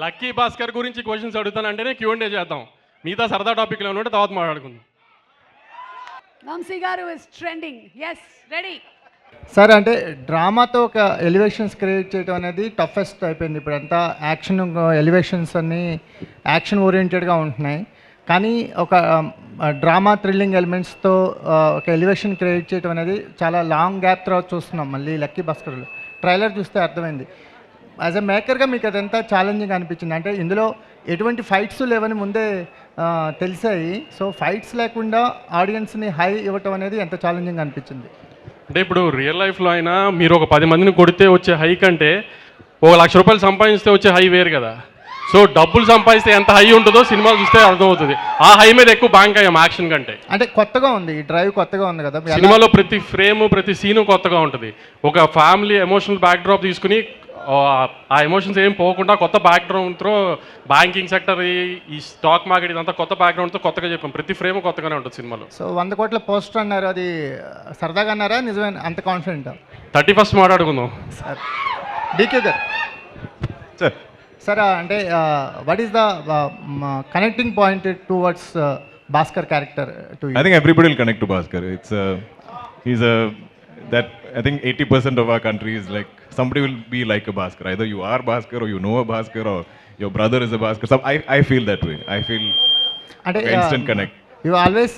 Lucky Bhaskar గురించి questions అడుగుతానంటేనే Q&A చేద్దాం. మిగతా సరదా టాపిక్లో ఉంటే తర్వాత మాట్లాడుకుందాం. Vamshi garu is trending. Yes, ready. Sir, అంటే డ్రామాతో ఒక ఎలివేషన్స్ క్రియేట్ చేయడం అనేది టఫెస్ట్ అయిపోయింది. ఇప్పుడంతా యాక్షన్ ఎలివేషన్స్ అన్నీ యాక్షన్ ఓరియంటెడ్గా ఉంటున్నాయి. కానీ ఒక డ్రామా థ్రిల్లింగ్ ఎలిమెంట్స్తో ఒక ఎలివేషన్ క్రియేట్ చేయడం అనేది చాలా లాంగ్ గ్యాప్ తర్వాత చూస్తున్నాం. మళ్ళీ లక్కీ భాస్కర్లో ట్రైలర్ చూస్తే అర్థమైంది. యాజ్ ఎ మేకర్గా మీకు అదంతా ఛాలెంజింగ్ అనిపించింది. అంటే ఇందులో ఎటువంటి ఫైట్స్ లేవని ముందే తెలిసాయి. సో ఫైట్స్ లేకుండా ఆడియన్స్ని హై ఇవ్వటం అనేది ఎంత ఛాలెంజింగ్ అనిపించింది? అంటే ఇప్పుడు రియల్ లైఫ్లో అయినా మీరు ఒక 10 మందిని కొడితే వచ్చే హై కంటే ₹1,00,000 సంపాదిస్తే వచ్చే హై వేరు కదా. సో డబ్బులు సంపాదిస్తే ఎంత హై ఉంటుందో సినిమాలు చూస్తే అర్థమవుతుంది. ఆ హై మీద ఎక్కువ బ్యాంక్ అయ్యాం యాక్షన్ కంటే. అంటే కొత్తగా ఉంది, ఈ డ్రైవ్ కొత్తగా ఉంది కదా సినిమాలో. ప్రతి ఫ్రేమ్ ప్రతి సీను కొత్తగా ఉంటుంది. ఒక ఫ్యామిలీ ఎమోషనల్ బ్యాక్డ్రాప్ తీసుకుని ఆ ఎమోషన్స్ ఏం పోకుండా కొత్త బ్యాక్గ్రౌండ్తో బ్యాంకింగ్ సెక్టర్, ఈ స్టాక్ మార్కెట్ ఇదంతా కొత్త బ్యాక్గ్రౌండ్తో కొత్తగా చెప్పాం. ప్రతి ఫ్రేమ్ కొత్తగానే ఉంటుంది సినిమాలో. సో 100 కోట్ల పోస్టర్ అన్నారు, అది సరదాగా అన్నారా నిజమైన అంత కాన్ఫిడెంట్? 31st మాట్లాడుకుందాం సార్. డీకే గారు సార్ సార్, అంటే what is the connecting point towards Bhaskar character to you? I think everybody will connect to Baskhar. He's a that I think 80% of our country is like somebody will be like a Baskhar. Either you are Baskhar or you know a Baskhar or your brother is a Baskhar. So I feel that way. I feel అంటే instant connect. You always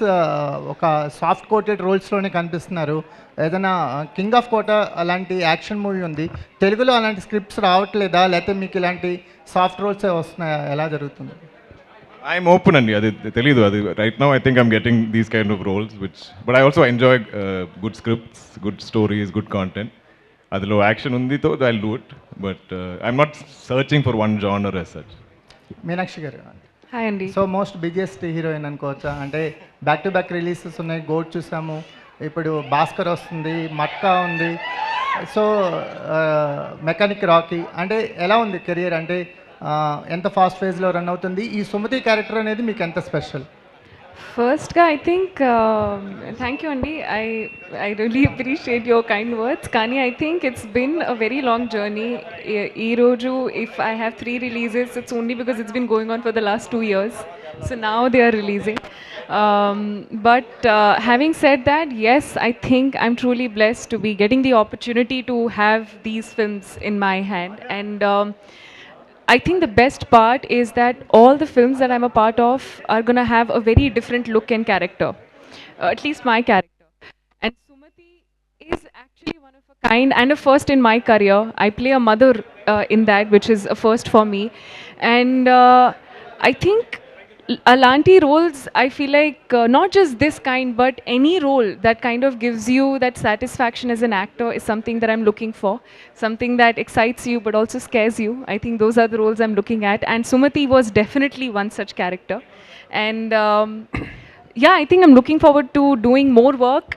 ఒక soft coated రోల్స్లోనే కనిపిస్తున్నారు. ఏదైనా king of కోట అలాంటి action movie ఉంది, తెలుగులో అలాంటి scripts రావట్లేదా, లేకపోతే మీకు ఇలాంటి సాఫ్ట్ రోల్స్ వస్తున్నాయా, ఎలా జరుగుతుంది? I'm open and అది తెలీదు. అది right now I think I'm getting these kind of roles but I also enjoy good scripts, good stories, good content. అదిలో యాక్షన్ ఉంది తో I'll do it, but I'm not searching for one genre as such. Meenakshi గారు, hi అండి. So most biggest heroine అనుకోవచ్చా? అంటే back to back releases ఉన్నాయి, gourd చూసాము, ఇప్పుడు భాస్కర్ వస్తుంది, మట్కా ఉంది, సో మెకానిక్ రాకీ. అంటే ఎలా ఉంది కెరియర్? అంటే ఎంత ఫాస్ట్ ఫేజ్లో రన్ అవుతుంది? ఈ సుమతి క్యారెక్టర్ అనేది మీకు ఎంత స్పెషల్? ఫస్ట్గా ఐ థింక్ థ్యాంక్ యూ అండి. I really appreciate your kind words. కానీ I think it's been a very long journey. ఈరోజు if I have 3 releases, it's only because it's been going on for the last 2 years. So now they are releasing. But having said that, yes, I think I'm truly blessed to be getting the opportunity to have these films in my hand. And I think the best part is that all the films that I'm a part of are going to have a very different look and character, at least my character. And Sumati is actually one of a kind and a first in my career. I play a mother in that, which is a first for me. And I think Alanti roles, I feel like not just this kind, but any role that kind of gives you that satisfaction as an actor is something that I'm looking for. Something that excites you but also scares you. I think those are the roles I'm looking at. And Sumati was definitely one such character. And yeah, I think I'm looking forward to doing more work,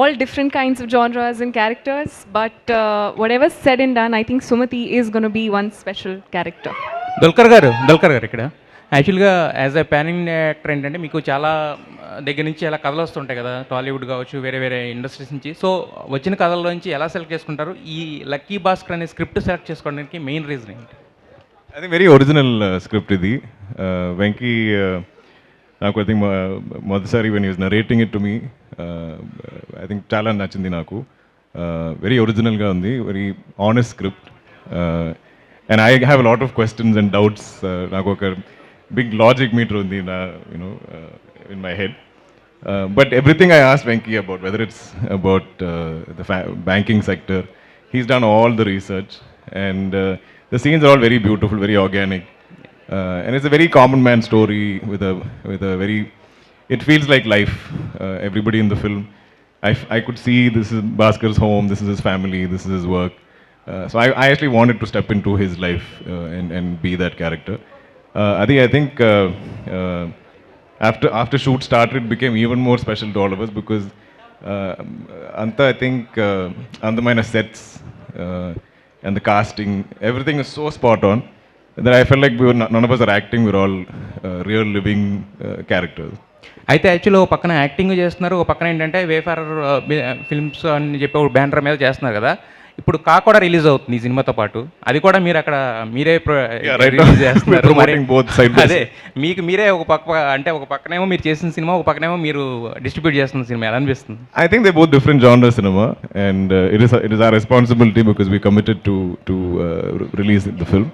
all different kinds of genres and characters. But whatever's said and done, I think Sumati is going to be one special character. Dulquer garu ikkada యాక్చువల్గా as a pan India actor ఏంటంటే మీకు చాలా దగ్గర నుంచి చాలా కథలు వస్తుంటాయి కదా, టాలీవుడ్ కావచ్చు, వేరే వేరే ఇండస్ట్రీస్ నుంచి. సో వచ్చిన కథల్లోంచి ఎలా సెలెక్ట్ చేసుకుంటారు? ఈ లక్కీ భాస్కర్ అనే స్క్రిప్ట్ సెలెక్ట్ చేసుకోవడానికి మెయిన్ రీజన్ ఏంటి? అది వెరీ ఒరిజినల్ స్క్రిప్ట్ ఇది. వెంకీ నాకు ఐ థింక్ మొదటిసారి when use narrating it to me I think చాలా నచ్చింది నాకు. వెరీ ఒరిజినల్గా ఉంది, very honest script. And I have a lot of questions and doubts. నాకు ఒక big logic meter undi na in my head, but everything I asked Venki about, whether it's about the banking sector, he's done all the research, and the scenes are all very beautiful, very organic, and it's a very common man story with a very, it feels like life. Everybody in the film, I could see this is Bhaskar's home, this is his family, this is his work. So I actually wanted to step into his life and be that character. I think after shoot started, it became even more special to all of us because Anta, I think Andamaina sets and the casting, everything is so spot on that I felt like none of us are acting, we're all real living characters. అయితే actually ఒక పక్కన acting చేస్తున్నారు, ఒక పక్కన ఏంటంటే wafer films అని చెప్పి ఒక బ్యానర్ మీద చేస్తున్నారు కదా. ఇప్పుడు కాకోడా రిలీజ్ అవుతుంది ఈ సినిమాతో పాటు, అది కూడా మీరు అక్కడ మీరే Yeah, right now release we're చేస్తున్నారు. promoting both sides. అదే మీకు మీరే ఒక పక్క అంటే ఒక పక్కనేమో మీరు చేసిన సినిమా, ఒక పక్కనేమో మీరు డిస్ట్రిబ్యూట్ చేస్తున్న సినిమా, ఎలా అనిపిస్తుంది? I think they're both different genre cinema, and it is our responsibility because we committed to release the film.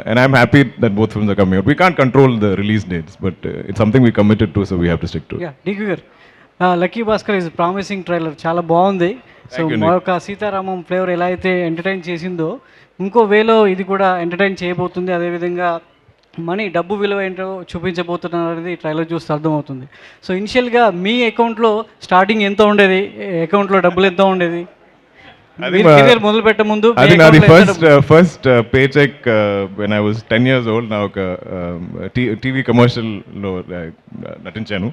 And I'm happy that both films are coming out. We can't control the release dates, but it's something we committed to, so we have to stick to it. డీకు గారు, lucky Bhaskar is promising trailer, చాలా బాగుంది. So Thank you, Nick. మరొక Sitaramam flavour ఎలా అయితే entertain చేసిందో ఇంకో వేలో ఇది కూడా ఎంటర్టైన్ చేయబోతుంది. అదేవిధంగా డబ్బు విలువ ఏంటో చూపించబోతున్నారు అనేది ట్రైలర్ చూస్తే అర్థమవుతుంది. సో ఇనిషియల్గా మీ అకౌంట్లో స్టార్టింగ్ ఎంత ఉండేది, అకౌంట్లో డబ్బులు ఎంత ఉండేది మీరు కెరీర్ మొదలు పెట్టే ముందు? I think the first paycheck when I was 10 years old, now TV commercial lo natinchanu.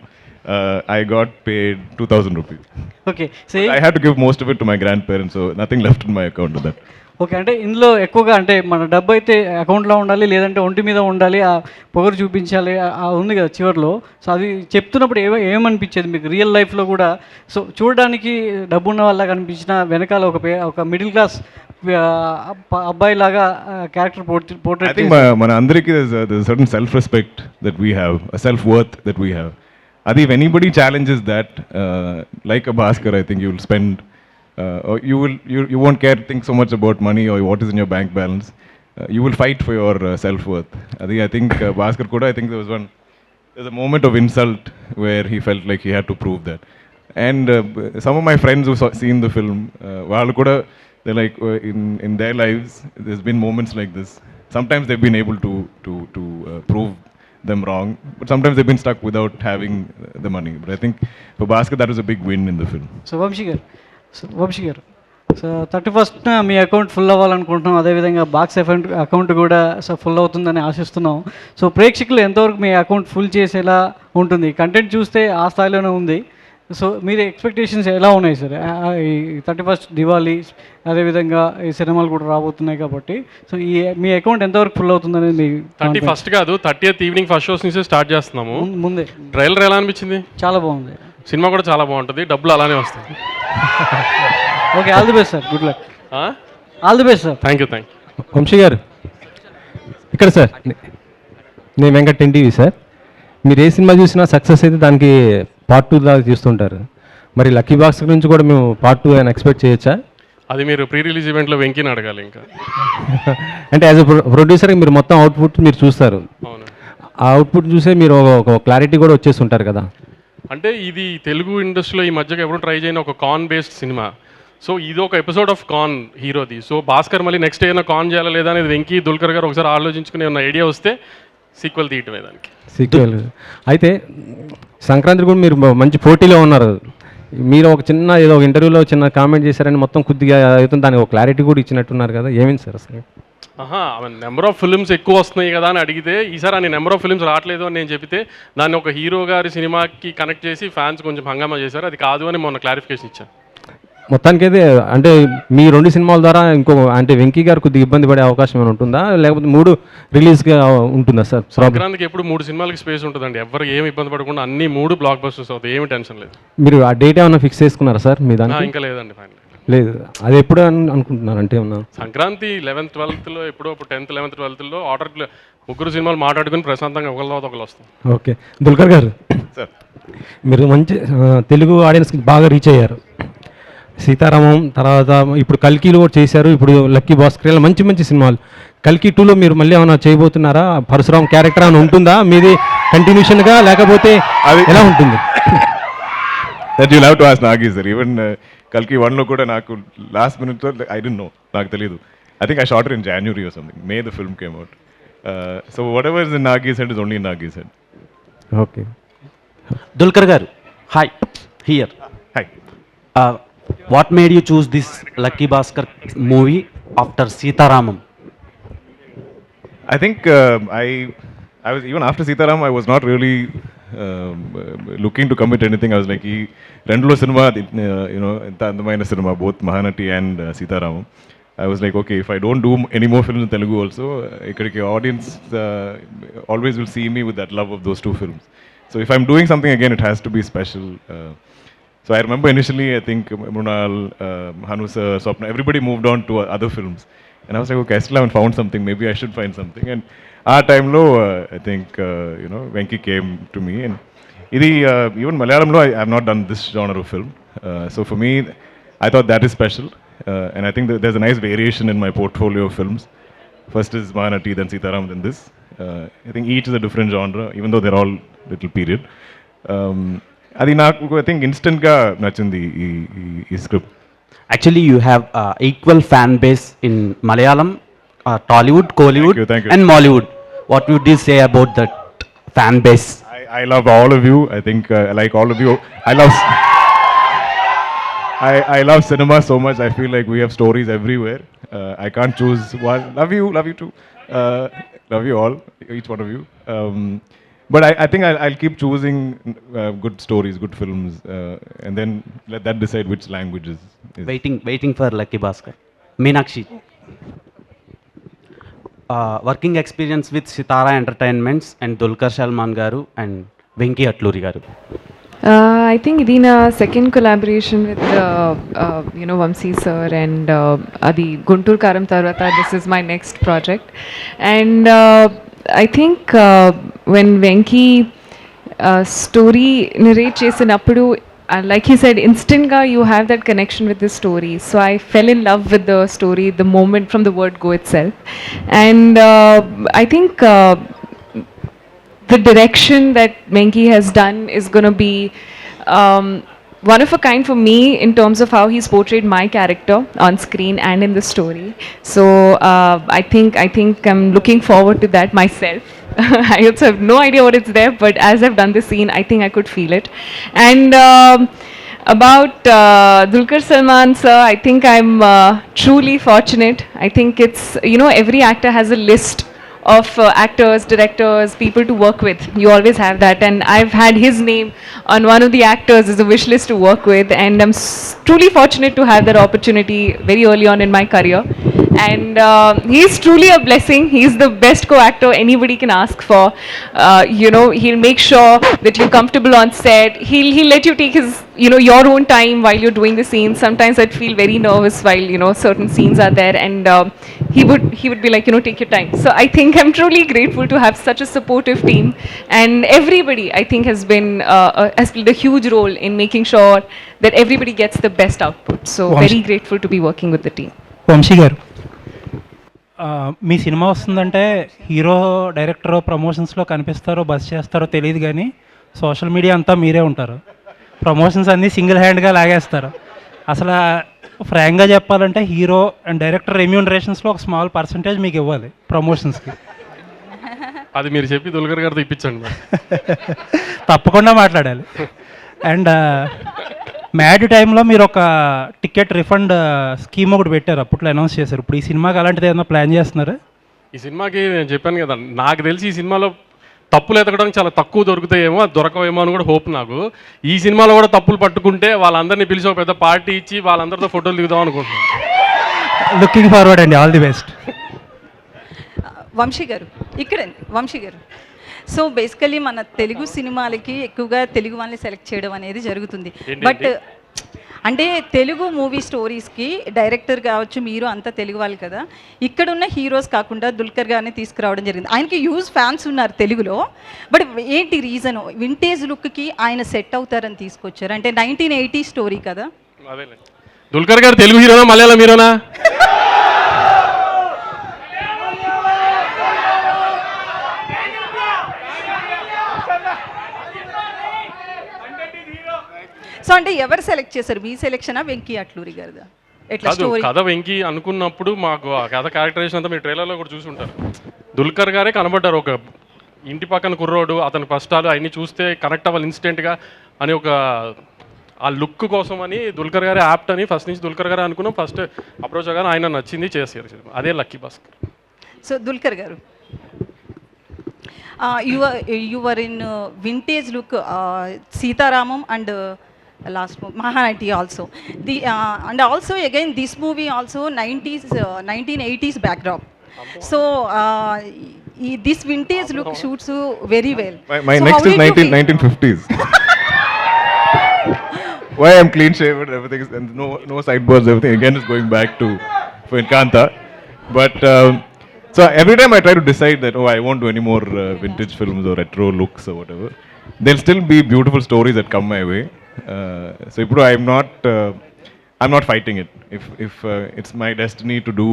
I got paid 2,000 rupees. Okay. So I had to give most of it to my grandparents, so nothing left in my account of that. Okay, అంటే ఇందులో ఎక్కువగా అంటే మన డబ్బు అయితే అకౌంట్లో ఉండాలి, లేదంటే ఒంటి మీద ఉండాలి, ఆ పొగరు చూపించాలి, ఆ ఉంది కదా చివరిలో. సో అది చెప్తున్నప్పుడు ఏమనిపించేది మీకు రియల్ లైఫ్లో కూడా? సో చూడడానికి డబ్బు ఉన్న వాళ్ళ కనిపించిన వెనకాల ఒక మిడిల్ క్లాస్ అబ్బాయి లాగా క్యారెక్టర్ I పోర్ట్రేట్ think మన అందరికీ there's a certain self-respect that we have, a self-worth that we have. Adi, if anybody challenges that, like a Baskhar, I think you will spend, or you won't think so much about money or what is in your bank balance. You will fight for your self-worth. Adi, I think Baskhar kuda, I think there's a moment of insult where he felt like he had to prove that. And some of my friends who seen the film, వాళ్ళు కూడా they're like in their lives there's been moments like this. Sometimes they've been able to prove them wrong, but sometimes they've been stuck without having the money. But I think for Baskhar that was a big win in the film. So Vamshi garu, so 31st మీ account full అవ్వాలనుకుంటున్నాం, అదేవిధంగా box account కూడా so full అవుతుందని ఆశిస్తున్నాం. So ప్రేక్షకులు ఎంతవరకు మీ account full చేసేలా ఉంటుంది? కంటెంట్ చూస్తే ఆ స్థాయిలోనే ఉంది. సో మీరు ఎక్స్పెక్టేషన్స్ ఎలా ఉన్నాయి సార్? ఈ 31st దివాళీ, అదేవిధంగా ఈ సినిమాలు కూడా రాబోతున్నాయి కాబట్టి, సో మీ అకౌంట్ ఎంతవరకు ఫుల్ అవుతుందనేది మీ 31st కాదు, 30th ఈవినింగ్ ఫస్ట్ షోస్ నుంచి స్టార్ట్ చేస్తున్నాము. ముందే ట్రైలర్ ఎలా అనిపించింది? చాలా బాగుంది. సినిమా కూడా చాలా బాగుంటుంది, డబ్బులు అలానే వస్తాయి. Okay, all the best sir, good luck. All the best sir. Thank you. Vamshi garu ఇక్కడ సార్, నేను వెంకట్ ఎన్టీవీ సార్. మీరు ఏ సినిమా చూసినా సక్సెస్ అయితే దానికి పార్ట్ 2 దాకా తీస్తుంటారు. మరి లక్కీ బాక్స్ నుంచి కూడా మేము పార్ట్ 2 అని ఎక్స్పెక్ట్ చేయొచ్చా? అది మీరు ప్రీ రిలీజ్ ఈవెంట్లో వెంకీని అడగాలి. ఇంకా అంటే యాజ్ ఎ ప్రొడ్యూసర్గా మీరు మొత్తం అవుట్పుట్ మీరు చూస్తారు. అవును, ఆ అవుట్పుట్ చూసే మీరు ఒక క్లారిటీ కూడా వచ్చేసి ఉంటారు కదా. అంటే ఇది తెలుగు ఇండస్ట్రీలో ఈ మధ్యగా ఎప్పుడు ట్రై చేయని ఒక కాన్ బేస్డ్ సినిమా. సో ఇది ఒక ఎపిసోడ్ ఆఫ్ కాన్ హీరోది. సో భాస్కర్ మళ్ళీ నెక్స్ట్ ఏమైనా కాన్ చేయాలా లేదా అనేది వెంకీ దుల్కర్ గారు ఒకసారి ఆలోచించుకునే ఉన్న ఐడియా వస్తే సీక్వెల్ తీయటమే దానికి. సీక్వెల్ అయితే సంక్రాంతి కూడా మీరు మంచి పోటీలో ఉన్నారు. మీరు ఒక చిన్న ఏదో ఒక ఇంటర్వ్యూలో చిన్న కామెంట్ చేశారని మొత్తం కొద్దిగా అవుతుంది, దానికి ఒక క్లారిటీ కూడా ఇచ్చినట్టున్నారు కదా, ఏమైంది సార్ అసలు? నెంబర్ ఆఫ్ ఫిల్మ్స్ ఎక్కువ వస్తున్నాయి కదా అని అడిగితే, ఈసారి అన్ని నెంబర్ ఆఫ్ ఫిల్మ్స్ రావట్లేదు అని నేను చెప్తే దాన్ని ఒక హీరో గారి సినిమాకి కనెక్ట్ చేసి ఫ్యాన్స్ కొంచెం హంగామా చేశారు. అది కాదు అని మొన్న క్లారిఫికేషన్ ఇచ్చాను. మొత్తానికైతే అంటే మీ 2 సినిమాల ద్వారా ఇంకో అంటే వెంకీ గారు కొద్దిగా ఇబ్బంది పడే అవకాశం ఏమైనా ఉంటుందా, లేకపోతే 3 రిలీజ్గా ఉంటుందా సార్? సంక్రాంతికి ఎప్పుడు 3 సినిమాలకి స్పేస్ ఉంటుందండి. ఎవరు ఏమి ఇబ్బంది పడకుండా అన్ని 3 బ్లాక్ బస్టర్స్ అవుతాయి, ఏమి టెన్షన్ లేదు. మీరు ఆ డేట్ ఏమైనా ఫిక్స్ చేసుకున్నారా సార్ మీ దానికి? ఇంకా లేదండి, ఫైనల్ లేదు. అది ఎప్పుడు అనుకుంటున్నారు అంటే ఏమన్నా? సంక్రాంతి 11th 12thలో ఎప్పుడో అప్పుడు 10th 11th 12thలో ఆర్డర్ 3 సినిమాలు మాట్లాడుకుని ప్రశాంతంగా ఒకళ్ళ ఒకళ్ళు వస్తాం. ఓకే. దుల్కర్ గారు సార్, మీరు మంచి తెలుగు ఆడియన్స్కి బాగా రీచ్ అయ్యారు. సీతారామం తర్వాత ఇప్పుడు కల్కిలో కూడా చేశారు, ఇప్పుడు లక్కీ భాస్కర్, ఇలా మంచి మంచి సినిమాలు. కల్కి 2లో మీరు మళ్ళీ ఏమైనా చేయబోతున్నారా? పరశురామ్ క్యారెక్టర్ అని ఉంటుందా మీది కంటిన్యూషన్గా, లేకపోతే అది ఎలా ఉంటుంది? that you'll have to ask Nagi sir. Even Kalki 1లో కూడా నాకు లాస్ట్ మినిట్లో I didn't know, నాకు తెలియదు. I think I shot it in January or something. May the film came out. So whatever is in Nagi's head is only in Nagi's head. Okay. Dulquer garu, hi, here. Hi. What made you choose this Lucky Baskhar movie after Sitaramam? I think I was, even after Sitaram, I was not really looking to commit anything. I was like, ఈ రెండులో cinema ఎంత అందమైన cinema, both Mahanati and Sitaramam. I was like, okay, if I don't do any more films in Telugu also, ikkadiki audience always will see me with that love of those 2 films. So if I'm doing something again, it has to be special. So I remember initially, I think Mrunal, Hanus, Swapna, everybody moved on to other films. And I was like, okay, I still haven't found something. Maybe I should find something. And our time low, I think, Venki came to me. And even Malayalam, I have not done this genre of film. So for me, I thought that is special. And I think that there's a nice variation in my portfolio of films. First is Mahanati, then Sitaram, then this. I think each is a different genre, even though they're all little period. అది నాకు I think ఇన్స్టెంట్గా నచ్చింది ఈ script. Actually, you have equal fan base in Malayalam, Tollywood, Kollywood, Thank you. and Mollywood. What would you say about that fan base? I love all of you. I think I like all of you. I love cinema so much. I feel like we have stories everywhere. I can't choose one. Love you too. Love you all, each one of you. But I think I'll keep choosing good stories, good films, and then let that decide which language is. Waiting for Lucky Baskhar. Meenakshi. Working experience with Sitara Entertainments and Dulquer Salmaan garu and Venki Atluri garu. I think ఇది నా second collaboration with Vamshi sir and అది గుంటూరు కారం తర్వాత this is my next project and I think when Venki story narrate చేసినప్పుడు like he said instantly you have that connection with the story, so I fell in love with the story the moment from the word go itself. And I think the direction that Venki has done is going to be one of a kind for me in terms of how he's portrayed my character on screen and in the story. So I think I'm looking forward to that myself. I also have no idea what it's there, but as I've done the scene, I think I could feel it. And about Dulquer Salmaan sir, I think I'm truly fortunate. I think it's, every actor has a list of actors, directors, people to work with. You always have that, and I've had his name on one of the actors as a wish list to work with, and I'm truly fortunate to have that opportunity very early on in my career. And he's truly a blessing. He's the best co-actor anybody can ask for. He'll make sure that you're comfortable on set. He'll let you take his, your own time while you're doing the scenes. Sometimes I'd feel very nervous while, certain scenes are there, and he would be like, take your time. So I think I'm truly grateful to have such a supportive team, and everybody I think has played a huge role in making sure that everybody gets the best output. So very grateful to be working with the team. Vamshi garu, మీ సినిమా వస్తుందంటే hero director ప్రమోషన్స్లో కనిపిస్తారో buzz చేస్తారో తెలియదు, కానీ social media అంతా మీరే ఉంటారు. ప్రమోషన్స్ అన్నీ సింగిల్ హ్యాండ్గా లాగేస్తారు. అసలు ఫ్రాంక్గా చెప్పాలంటే హీరో అండ్ డైరెక్టర్ రెమ్యూనరేషన్స్లో ఒక స్మాల్ పర్సంటేజ్ మీకు ఇవ్వాలి ప్రమోషన్స్కి. అది మీరు చెప్పి దుల్కర్ గారితో ఇప్పించండి. తప్పకుండా మాట్లాడాలి. అండ్ మ్యాడ్ టైంలో మీరు ఒక టికెట్ రిఫండ్ స్కీమ్ ఒకటి పెట్టారు, అప్పట్లో అనౌన్స్ చేశారు. ఇప్పుడు ఈ సినిమాకి అలాంటిది ఏదైనా ప్లాన్ చేస్తున్నారు? ఈ సినిమాకి నేను చెప్పాను కదా, నాకు తెలిసి ఈ సినిమాలో తప్పులు ఎతకడానికి చాలా తక్కువ దొరుకుతాయేమో, అది దొరకవేమో అని కూడా హోప్ నాకు. ఈ సినిమాలో కూడా తప్పులు పట్టుకుంటే వాళ్ళందరినీ పిలిచి ఒక పెద్ద పార్టీ ఇచ్చి వాళ్ళందరితో ఫోటోలు దిగుదాం అనుకుంటున్నాను. లుకింగ్ ఫార్వర్డ్ అండి, ఆల్ ది బెస్ట్. వంశీ గారు ఇక్కడండి, వంశీ గారు. సో బేసికలీ మన తెలుగు సినిమాలకి ఎక్కువగా తెలుగు వాళ్ళని సెలెక్ట్ చేయడం అనేది జరుగుతుంది. బట్ అంటే తెలుగు మూవీ స్టోరీస్కి డైరెక్టర్ కావచ్చు, మీరు అంతా తెలుగు వాళ్ళు కదా, ఇక్కడున్న హీరోస్ కాకుండా దుల్కర్ గారిని తీసుకురావడం జరిగింది. ఆయనకి హ్యూజ్ ఫ్యాన్స్ ఉన్నారు తెలుగులో. బట్ ఏంటి రీజన్? వింటేజ్ లుక్కి ఆయన సెట్ అవుతారని తీసుకొచ్చారు. అంటే 1980 స్టోరీ కదా. దుల్కర్ గారు తెలుగు హీరోనా మలయాళం హీరోనా? సో అంటే ఎవరు సెలెక్ట్ చేశారు? మీ సెలెక్షనా వెంకీ అట్లూరి గారిదా? కథ వెంకీ అనుకున్నప్పుడు మాకు ఆ కథ క్యారెక్టరైజేషన్ అంతా మీరు ట్రైలర్లో కూడా చూసి ఉంటారు. దుల్కర్ గారే కనబడ్డారు, ఒక ఇంటి పక్కన కుర్రోడు, అతని కష్టాలు అవన్నీ చూస్తే కనెక్ట్ అవ్వాలి ఇన్స్టెంట్గా అని ఒక ఆ లుక్ కోసం అని దుల్కర్ గారే యాప్ట్ అని ఫస్ట్ నుంచి దుల్కర్ గారే అనుకున్నాం. ఫస్ట్ అప్రోచ్ అవ్వగానే ఆయన నచ్చింది చేశారు. అదే లక్కీ భాస్కర్. సో దుల్కర్ గారు, you were in vintage look, Sitaramam and last Mahanati also. And also again this movie also 1980s backdrop. So this vintage look shoots very well. My so next is 1950s. why I'm clean shaven, everything is, and no sideburns, everything again is going back to for Encanta. But so every time I try to decide that, oh, I won't do any more vintage films or retro looks or whatever, there'll still be beautiful stories that come my way. So ఇప్పుడు I'm not fighting it. If it's my destiny to do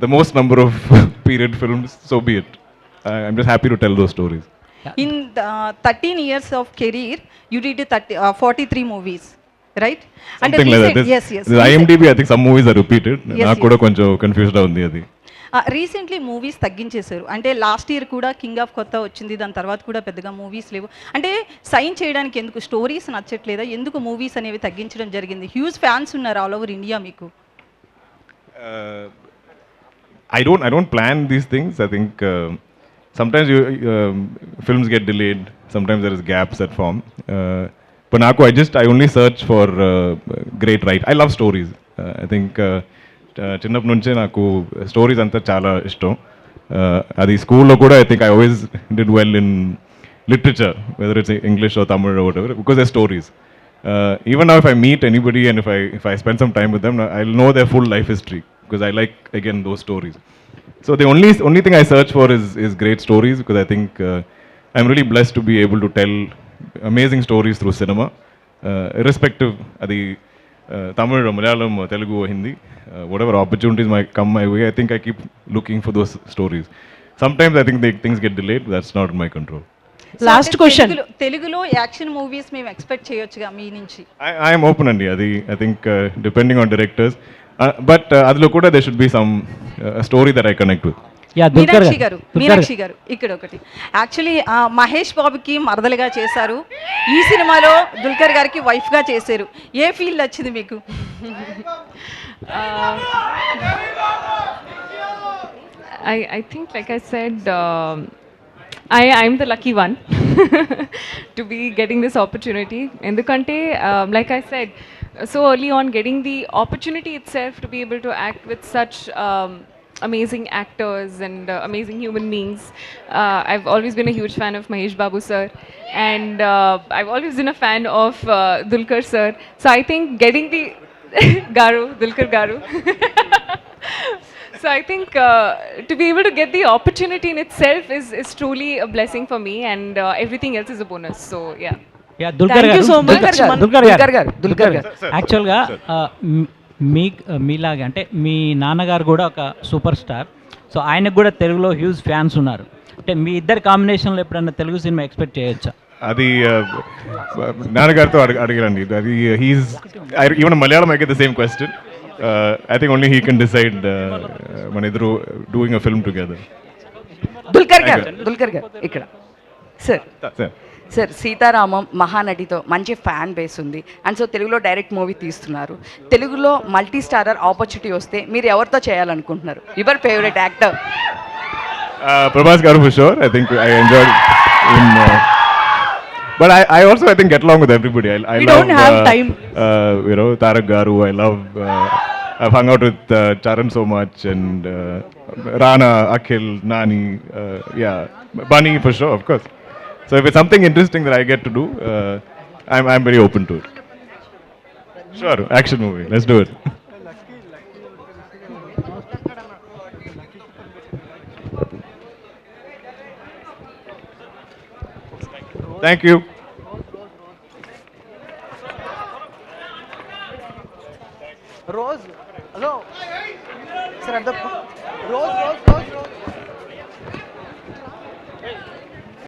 the most number of period films, so be it. I'm just happy to tell those stories. In the 13 years of career, you did 43 movies, right? Something like that. Yes, yes. This IMDb, I think some movies are repeated. Yes, నాకు కూడా కొంచెం confused ఉంది అది. Recently movies తగ్గించేశారు. అంటే last year కూడా King of Kotha వచ్చింది, దాని తర్వాత కూడా పెద్దగా మూవీస్ లేవు. అంటే సైన్ చేయడానికి ఎందుకు, స్టోరీస్ నచ్చట్లేదా, ఎందుకు మూవీస్ అనేవి తగ్గించడం జరిగింది? హ్యూజ్ ఫ్యాన్స్ ఉన్నారు ఆల్ ఓవర్ ఇండియా మీకు. I don't plan these things. I think sometimes films get delayed. Sometimes there is gaps that form. But naku, I only search for great write. I love stories. I think చిన్నప్పటి నుంచే నాకు stories అంతా చాలా ఇష్టం. అది స్కూల్లో కూడా I think I always did well in literature, whether it's English or Tamil or whatever, because they're stories. Even now if I meet anybody and if I spend some time with them, I'll know their full life history because I like, again, those stories. So the only thing I search for is great stories, because I think I'm really blessed to be able to tell amazing stories through cinema, irrespective of the Tamil or Malayalam or Telugu or Hindi, whatever opportunities might come my way, I think I keep looking for those stories. Sometimes I think things get delayed, but that's not in my control. Last question, తెలుగులో action movies మేము expect చేయొచ్చుగా మీ నుంచి? I am open అండి. అది I think depending on directors, but అందులో కూడా there should be some story that I connect with. Meenakshi గారు ఇక్కడ ఒకటి, యాక్చువల్లీ మహేష్ బాబుకి మరదలుగా చేశారు, ఈ సినిమాలో దుల్కర్ గారికి వైఫ్గా చేశారు. ఏ ఫీల్ వచ్చింది మీకు? I think, like I said, I'm the lucky one to be getting this opportunity. Endukante, like I said, so early on, getting the opportunity itself to be able to act with such amazing actors and amazing human beings. I've always been a huge fan of Mahesh Babu sir, and I've always been a fan of Dulquer sir. So I think getting the Dulquer Garu. So I think to be able to get the opportunity in itself is truly a blessing for me, and everything else is a bonus. So yeah. Dulquer గారు, దుల్కర్ గారు యాక్చువల్గా మీలాగే అంటే మీ నాన్నగారు కూడా ఒక super star, so ఆయనకు కూడా తెలుగులో హ్యూజ్ ఫ్యాన్స్ ఉన్నారు. అంటే మీ ఇద్దరు కాంబినేషన్లో ఎప్పుడన్నా తెలుగు సినిమా ఎక్స్పెక్ట్ చేయొచ్చా? అది నాన్నగారితో అడగండి. అది even Malayalam I get the same question. I think only he can decide మన ఇద్దరు doing a film together. Dulquer గారు ఇక్కడ. సార్ సీతారామం మహానటితో మంచి ఫ్యాన్ బేస్ ఉంది, అండ్ సో తెలుగులో డైరెక్ట్ మూవీ తీస్తున్నారు. తెలుగులో మల్టీ స్టారర్ ఆపర్చునిటీ వస్తే మీరు ఎవరితో చేయాలనుకుంటున్నారు? Your favourite actor? Prabhas garu for sure. I think I enjoyed him, but I also I think get along with everybody. I We love, don't have time. Tarak garu. I love. I've hung out with Charan so much, and Rana, Akhil, Nani, yeah, Bunny for sure, of course. So if it's something interesting that I get to do, I'm very open to it. Sure, action movie. Let's do it. Thank you.